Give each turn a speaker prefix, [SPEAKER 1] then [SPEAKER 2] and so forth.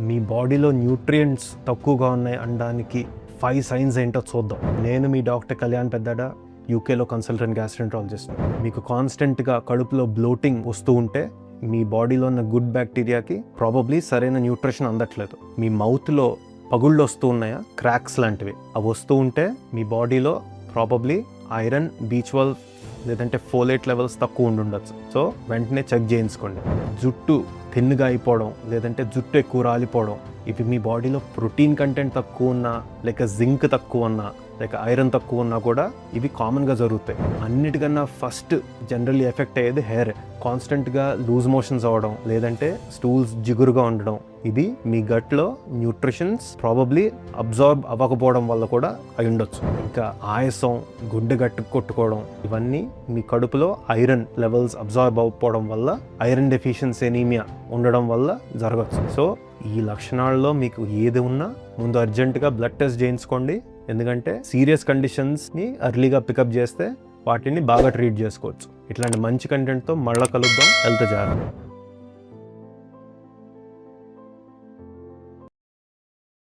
[SPEAKER 1] మీ బాడీలో న్యూట్రియంట్స్ తక్కువగా ఉన్నాయి అనడానికి 5 సైన్స్ ఏంటో చూద్దాం. నేను మీ డాక్టర్ కళ్యాణ్ పెద్దాడ, యూకేలో కన్సల్టెంట్ గ్యాస్ట్రెంట్రాలజిస్ట్. మీకు కాన్స్టెంట్గా కడుపులో బ్లోటింగ్ వస్తూ ఉంటే మీ బాడీలో ఉన్న గుడ్ బ్యాక్టీరియాకి ప్రాబబ్లీ సరైన న్యూట్రిషన్ అందట్లేదు. మీ మౌత్లో పగుళ్ళు వస్తూ ఉన్నాయా, క్రాక్స్ లాంటివి అవి వస్తూ ఉంటే మీ బాడీలో ప్రాబబ్లీ ఐరన్, B12 లేదంటే ఫోలేట్ లెవెల్స్ తక్కువ ఉండొచ్చు. సో వెంటనే చెక్ చేయించుకోండి. జుట్టు థిన్గా అయిపోవడం లేదంటే జుట్టు ఎక్కువ రాలిపోవడం, ఇవి మీ బాడీలో ప్రోటీన్ కంటెంట్ తక్కువ ఉన్నా, లేక జింక్ తక్కువ ఉన్నా, లేక ఐరన్ తక్కువ ఉన్నా కూడా ఇవి కామన్గా జరుగుతాయి. అన్నిటికన్నా ఫస్ట్ జనరల్లీ ఎఫెక్ట్ అయ్యేది హెయిర్. కాన్స్టెంట్గా లూజ్ మోషన్స్ అవ్వడం లేదంటే స్టూల్స్ జిగురుగా ఉండడం, ఇది మీ గట్లో న్యూట్రిషన్స్ ప్రాబబ్లీ అబ్జార్బ్ అవ్వకపోవడం వల్ల కూడా అయి ఉండొచ్చు. ఇంకా ఆయాసం, గుడ్డ గట్టు కొట్టుకోవడం, ఇవన్నీ మీ కడుపులో ఐరన్ లెవెల్స్ అబ్జార్బ్ అవ్వకపోవడం వల్ల, ఐరన్ డెఫిషియన్సీ ఎనీమియా ఉండడం వల్ల జరగచ్చు. సో ఈ లక్షణాల్లో మీకు ఏది ఉన్నా ముందు అర్జెంటుగా బ్లడ్ టెస్ట్ చేయించుకోండి. ఎందుకంటే సీరియస్ కండిషన్స్ని ఎర్లీగా పికప్ చేస్తే వాటిని బాగా ట్రీట్ చేసుకోవచ్చు. ఇట్లాంటి మంచి కంటెంట్తో మళ్ళీ కలుద్దాం. హెల్త్ జాగ్రత్త.